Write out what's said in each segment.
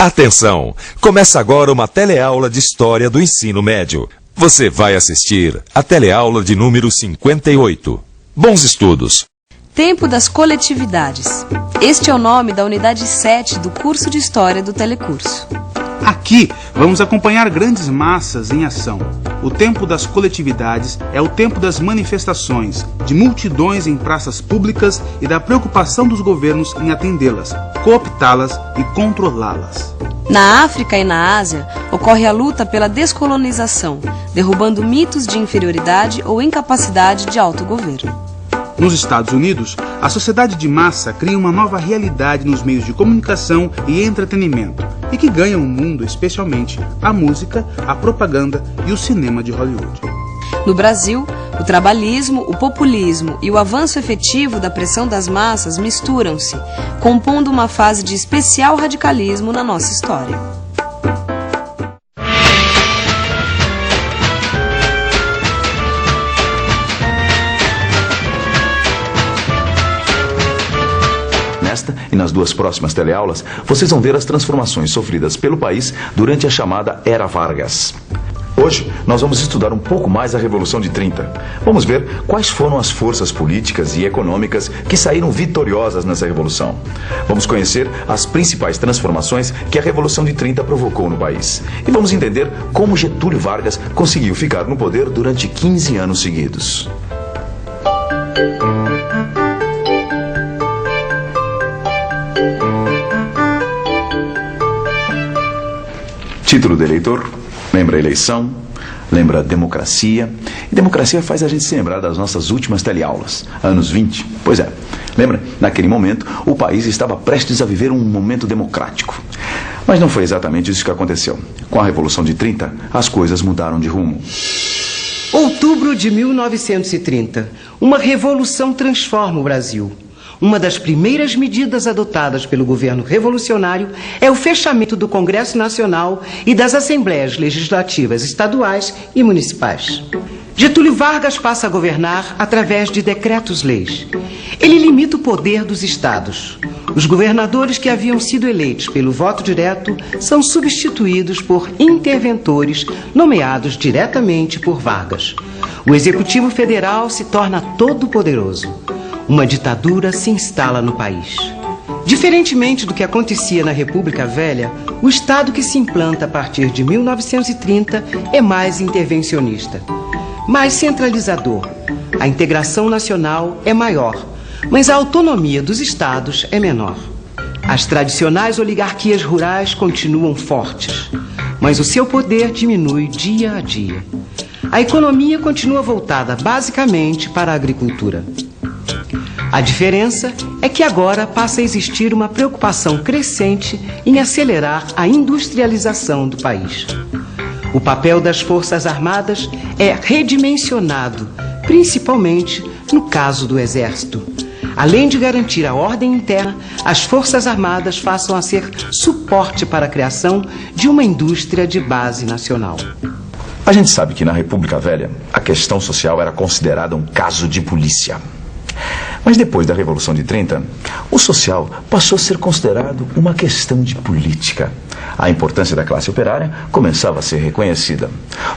Atenção! Começa agora uma teleaula de História do Ensino Médio. Você vai assistir a teleaula de número 58. Bons estudos! Tempo das coletividades. Este é o nome da unidade 7 do curso de História do Telecurso. Aqui vamos acompanhar grandes massas em ação. O tempo das coletividades é o tempo das manifestações, de multidões em praças públicas e da preocupação dos governos em atendê-las, cooptá-las e controlá-las. Na África e na Ásia, ocorre a luta pela descolonização, derrubando mitos de inferioridade ou incapacidade de autogoverno. Nos Estados Unidos, a sociedade de massa cria uma nova realidade nos meios de comunicação e entretenimento, e que ganha o mundo, especialmente a música, a propaganda e o cinema de Hollywood. No Brasil, o trabalhismo, o populismo e o avanço efetivo da pressão das massas misturam-se, compondo uma fase de especial radicalismo na nossa história. Nesta e nas duas próximas teleaulas, vocês vão ver as transformações sofridas pelo país durante a chamada Era Vargas. Hoje, nós vamos estudar um pouco mais a Revolução de 30. Vamos ver quais foram as forças políticas e econômicas que saíram vitoriosas nessa revolução. Vamos conhecer as principais transformações que a Revolução de 30 provocou no país. E vamos entender como Getúlio Vargas conseguiu ficar no poder durante 15 anos seguidos. Título do eleitor, lembra a eleição, lembra a democracia. E democracia faz a gente se lembrar das nossas últimas teleaulas, anos 20. Pois é, lembra? Naquele momento, o país estava prestes a viver um momento democrático. Mas não foi exatamente isso que aconteceu. Com a Revolução de 30, as coisas mudaram de rumo. Outubro de 1930. Uma revolução transforma o Brasil. Uma das primeiras medidas adotadas pelo governo revolucionário é o fechamento do Congresso Nacional e das Assembleias Legislativas estaduais e municipais. Getúlio Vargas passa a governar através de decretos-leis. Ele limita o poder dos estados. Os governadores que haviam sido eleitos pelo voto direto são substituídos por interventores nomeados diretamente por Vargas. O Executivo Federal se torna todo-poderoso. Uma ditadura se instala no país. Diferentemente do que acontecia na República Velha, o Estado que se implanta a partir de 1930 é mais intervencionista, mais centralizador. A integração nacional é maior, mas a autonomia dos estados é menor. As tradicionais oligarquias rurais continuam fortes, mas o seu poder diminui dia a dia. A economia continua voltada basicamente para a agricultura. A diferença é que agora passa a existir uma preocupação crescente em acelerar a industrialização do país. O papel das Forças Armadas é redimensionado, principalmente no caso do Exército. Além de garantir a ordem interna, as Forças Armadas passam a ser suporte para a criação de uma indústria de base nacional. A gente sabe que na República Velha, a questão social era considerada um caso de polícia. Mas depois da Revolução de 30, o social passou a ser considerado uma questão de política. A importância da classe operária começava a ser reconhecida.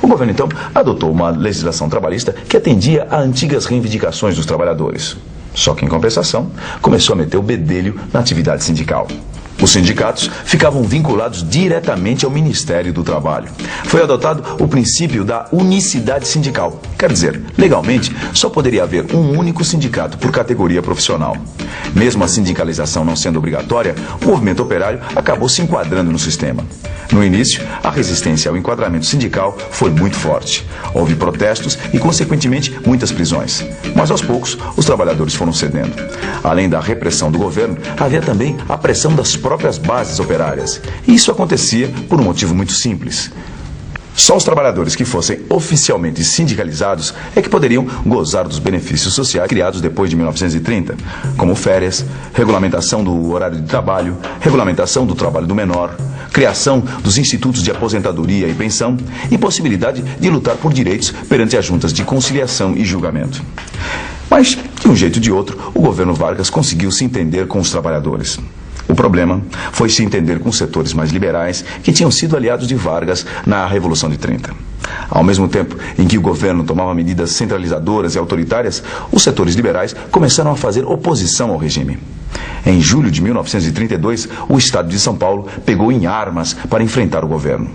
O governo, então, adotou uma legislação trabalhista que atendia a antigas reivindicações dos trabalhadores. Só que, em compensação, começou a meter o bedelho na atividade sindical. Os sindicatos ficavam vinculados diretamente ao Ministério do Trabalho. Foi adotado o princípio da unicidade sindical. Quer dizer, legalmente, só poderia haver um único sindicato por categoria profissional. Mesmo a sindicalização não sendo obrigatória, o movimento operário acabou se enquadrando no sistema. No início, a resistência ao enquadramento sindical foi muito forte. Houve protestos e, consequentemente, muitas prisões. Mas, aos poucos, os trabalhadores foram cedendo. Além da repressão do governo, havia também a pressão das próprias bases operárias. E isso acontecia por um motivo muito simples. Só os trabalhadores que fossem oficialmente sindicalizados é que poderiam gozar dos benefícios sociais criados depois de 1930, como férias, regulamentação do horário de trabalho, regulamentação do trabalho do menor, criação dos institutos de aposentadoria e pensão e possibilidade de lutar por direitos perante as juntas de conciliação e julgamento. Mas, de um jeito ou de outro, o governo Vargas conseguiu se entender com os trabalhadores. O problema foi se entender com os setores mais liberais que tinham sido aliados de Vargas na Revolução de 30. Ao mesmo tempo em que o governo tomava medidas centralizadoras e autoritárias, os setores liberais começaram a fazer oposição ao regime. Em julho de 1932, o estado de São Paulo pegou em armas para enfrentar o governo.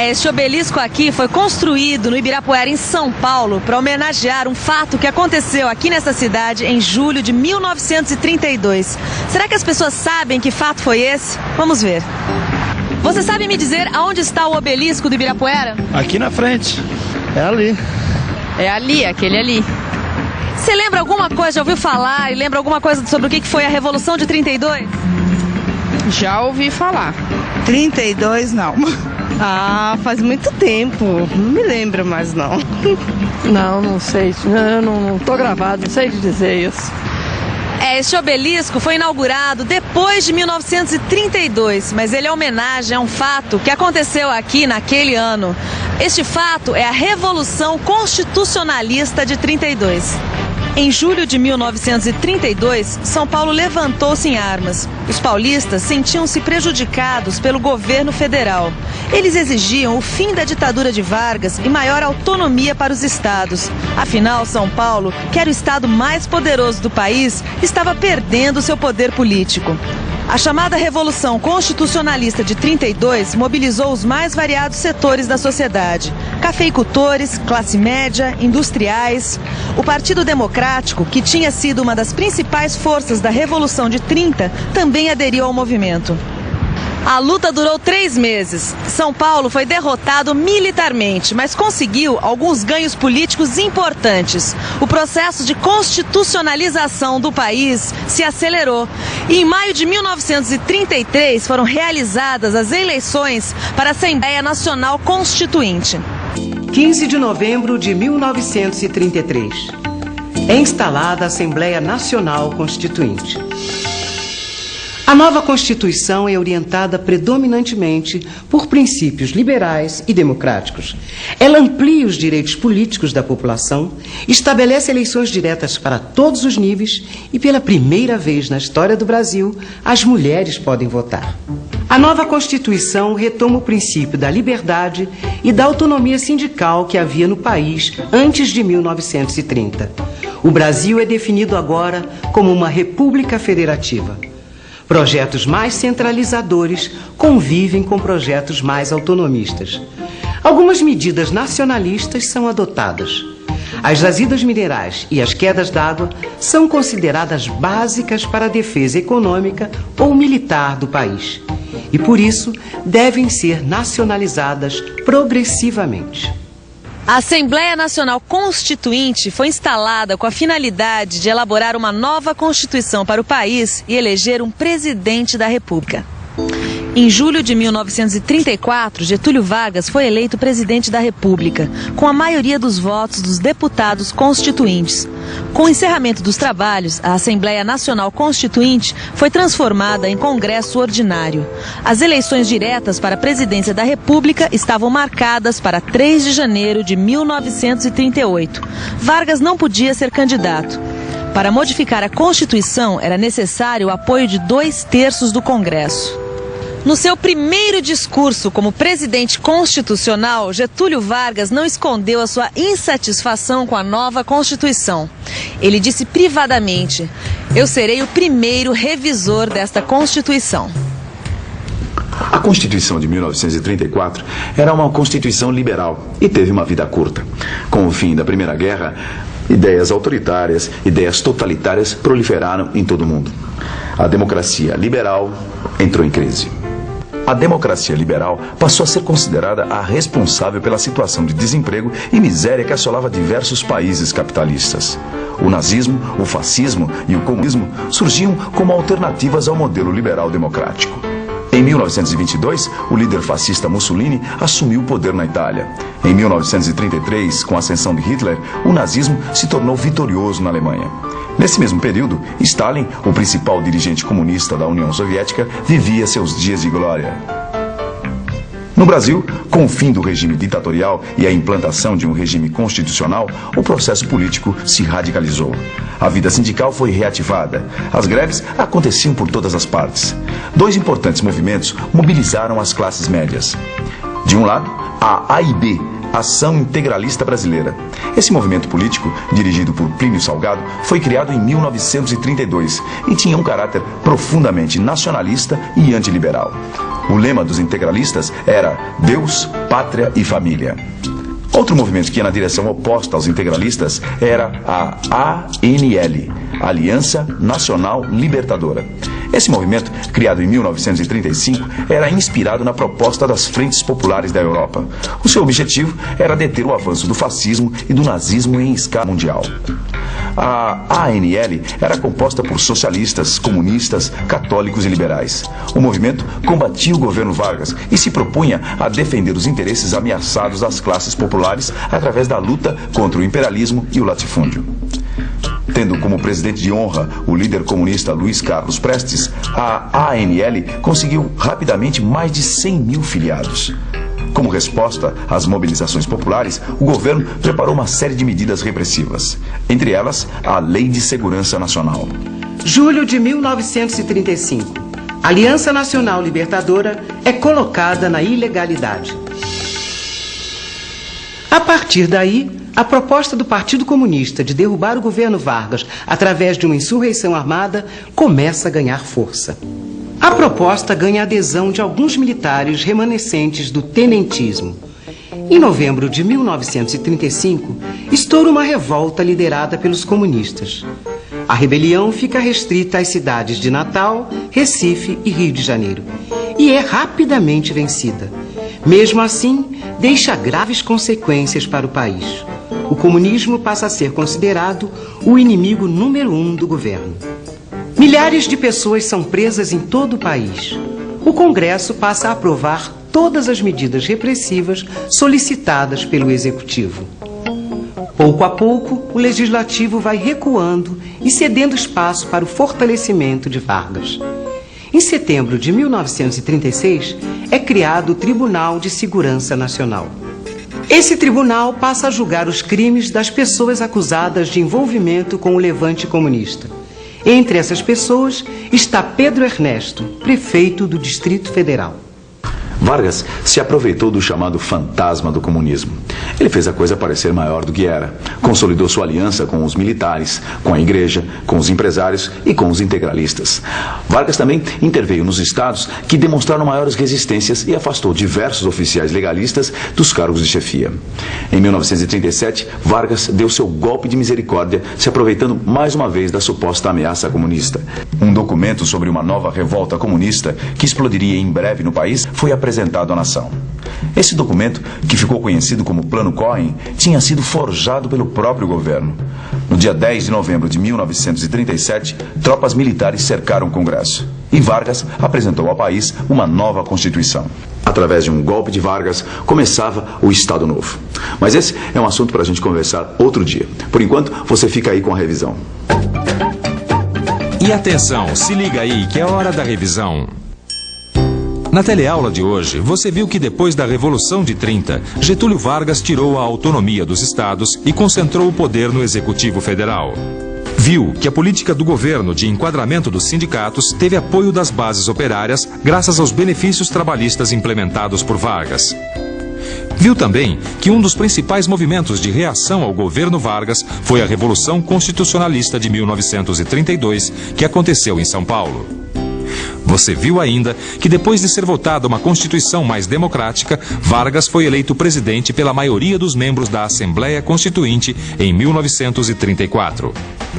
Este obelisco aqui foi construído no Ibirapuera, em São Paulo, para homenagear um fato que aconteceu aqui nessa cidade em julho de 1932. Será que as pessoas sabem que fato foi esse? Vamos ver. Você sabe me dizer aonde está o obelisco do Ibirapuera? Aqui na frente. É ali. É ali, aquele ali. Você lembra alguma coisa, já ouviu falar e lembra alguma coisa sobre o que foi a Revolução de 32? Já ouvi falar. 32 não. Ah, faz muito tempo. Não me lembro mais não. Não sei. Não tô gravado, não sei de dizer isso. Este obelisco foi inaugurado depois de 1932, mas ele é homenagem a um fato que aconteceu aqui naquele ano. Este fato é a Revolução Constitucionalista de 32. Em julho de 1932, São Paulo levantou-se em armas. Os paulistas sentiam-se prejudicados pelo governo federal. Eles exigiam o fim da ditadura de Vargas e maior autonomia para os estados. Afinal, São Paulo, que era o estado mais poderoso do país, estava perdendo seu poder político. A chamada Revolução Constitucionalista de 32 mobilizou os mais variados setores da sociedade. Cafeicultores, classe média, industriais. O Partido Democrático, que tinha sido uma das principais forças da Revolução de 30, também aderiu ao movimento. A luta durou 3 meses. São Paulo foi derrotado militarmente, mas conseguiu alguns ganhos políticos importantes. O processo de constitucionalização do país se acelerou. E em maio de 1933 foram realizadas as eleições para a Assembleia Nacional Constituinte. 15 de novembro de 1933. É instalada a Assembleia Nacional Constituinte. A nova Constituição é orientada predominantemente por princípios liberais e democráticos. Ela amplia os direitos políticos da população, estabelece eleições diretas para todos os níveis e, pela primeira vez na história do Brasil, as mulheres podem votar. A nova Constituição retoma o princípio da liberdade e da autonomia sindical que havia no país antes de 1930. O Brasil é definido agora como uma república federativa. Projetos mais centralizadores convivem com projetos mais autonomistas. Algumas medidas nacionalistas são adotadas. As jazidas minerais e as quedas d'água são consideradas básicas para a defesa econômica ou militar do país. E, por isso, devem ser nacionalizadas progressivamente. A Assembleia Nacional Constituinte foi instalada com a finalidade de elaborar uma nova Constituição para o país e eleger um presidente da República. Em julho de 1934, Getúlio Vargas foi eleito presidente da República, com a maioria dos votos dos deputados constituintes. Com o encerramento dos trabalhos, a Assembleia Nacional Constituinte foi transformada em Congresso Ordinário. As eleições diretas para a presidência da República estavam marcadas para 3 de janeiro de 1938. Vargas não podia ser candidato. Para modificar a Constituição, era necessário o apoio de 2/3 do Congresso. No seu primeiro discurso como presidente constitucional, Getúlio Vargas não escondeu a sua insatisfação com a nova Constituição. Ele disse privadamente: "Eu serei o primeiro revisor desta Constituição." A Constituição de 1934 era uma Constituição liberal e teve uma vida curta. Com o fim da Primeira Guerra, ideias autoritárias, ideias totalitárias proliferaram em todo o mundo. A democracia liberal entrou em crise. A democracia liberal passou a ser considerada a responsável pela situação de desemprego e miséria que assolava diversos países capitalistas. O nazismo, o fascismo e o comunismo surgiam como alternativas ao modelo liberal democrático. Em 1922, o líder fascista Mussolini assumiu o poder na Itália. Em 1933, com a ascensão de Hitler, o nazismo se tornou vitorioso na Alemanha. Nesse mesmo período, Stalin, o principal dirigente comunista da União Soviética, vivia seus dias de glória. No Brasil, com o fim do regime ditatorial e a implantação de um regime constitucional, o processo político se radicalizou. A vida sindical foi reativada. As greves aconteciam por todas as partes. Dois importantes movimentos mobilizaram as classes médias. De um lado, a AIB, Ação Integralista Brasileira. Esse movimento político, dirigido por Plínio Salgado, foi criado em 1932 e tinha um caráter profundamente nacionalista e antiliberal. O lema dos integralistas era Deus, Pátria e Família. Outro movimento que ia na direção oposta aos integralistas era a ANL, Aliança Nacional Libertadora. Esse movimento, criado em 1935, era inspirado na proposta das frentes populares da Europa. O seu objetivo era deter o avanço do fascismo e do nazismo em escala mundial. A ANL era composta por socialistas, comunistas, católicos e liberais. O movimento combatia o governo Vargas e se propunha a defender os interesses ameaçados das classes populares através da luta contra o imperialismo e o latifúndio. Tendo como presidente de honra o líder comunista Luiz Carlos Prestes, a ANL conseguiu rapidamente mais de 100 mil filiados. Como resposta às mobilizações populares, o governo preparou uma série de medidas repressivas, entre elas a Lei de Segurança Nacional. Julho de 1935. A Aliança Nacional Libertadora é colocada na ilegalidade. A partir daí, a proposta do Partido Comunista de derrubar o governo Vargas através de uma insurreição armada começa a ganhar força. A proposta ganha a adesão de alguns militares remanescentes do tenentismo. Em novembro de 1935, estoura uma revolta liderada pelos comunistas. A rebelião fica restrita às cidades de Natal, Recife e Rio de Janeiro, e é rapidamente vencida. Mesmo assim, deixa graves consequências para o país. O comunismo passa a ser considerado o inimigo número 1 do governo. Milhares de pessoas são presas em todo o país. O Congresso passa a aprovar todas as medidas repressivas solicitadas pelo Executivo. Pouco a pouco, o Legislativo vai recuando e cedendo espaço para o fortalecimento de Vargas. Em setembro de 1936, é criado o Tribunal de Segurança Nacional. Esse tribunal passa a julgar os crimes das pessoas acusadas de envolvimento com o levante comunista. Entre essas pessoas está Pedro Ernesto, prefeito do Distrito Federal. Vargas se aproveitou do chamado fantasma do comunismo. Ele fez a coisa parecer maior do que era. Consolidou sua aliança com os militares, com a igreja, com os empresários e com os integralistas. Vargas também interveio nos estados que demonstraram maiores resistências e afastou diversos oficiais legalistas dos cargos de chefia. Em 1937, Vargas deu seu golpe de misericórdia, se aproveitando mais uma vez da suposta ameaça comunista. Um documento sobre uma nova revolta comunista que explodiria em breve no país foi apresentado à nação. Esse documento, que ficou conhecido como Plano Cohen, tinha sido forjado pelo próprio governo. No dia 10 de novembro de 1937, tropas militares cercaram o Congresso e Vargas apresentou ao país uma nova Constituição. Através de um golpe de Vargas, começava o Estado Novo. Mas esse é um assunto para a gente conversar outro dia. Por enquanto, você fica aí com a revisão. E atenção, se liga aí que é hora da revisão. Na teleaula de hoje, você viu que depois da Revolução de 30, Getúlio Vargas tirou a autonomia dos estados e concentrou o poder no Executivo Federal. Viu que a política do governo de enquadramento dos sindicatos teve apoio das bases operárias graças aos benefícios trabalhistas implementados por Vargas. Viu também que um dos principais movimentos de reação ao governo Vargas foi a Revolução Constitucionalista de 1932, que aconteceu em São Paulo. Você viu ainda que depois de ser votada uma Constituição mais democrática, Vargas foi eleito presidente pela maioria dos membros da Assembleia Constituinte em 1934.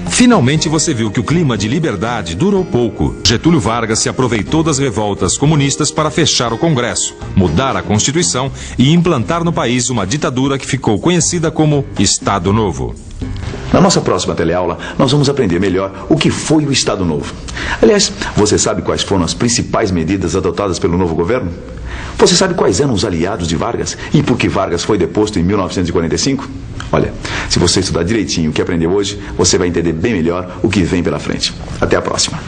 Finalmente você viu que o clima de liberdade durou pouco. Getúlio Vargas se aproveitou das revoltas comunistas para fechar o Congresso, mudar a Constituição e implantar no país uma ditadura que ficou conhecida como Estado Novo. Na nossa próxima teleaula, nós vamos aprender melhor o que foi o Estado Novo. Aliás, você sabe quais foram as principais medidas adotadas pelo novo governo? Você sabe quais eram os aliados de Vargas e por que Vargas foi deposto em 1945? Olha, se você estudar direitinho o que aprendeu hoje, você vai entender bem melhor o que vem pela frente. Até a próxima.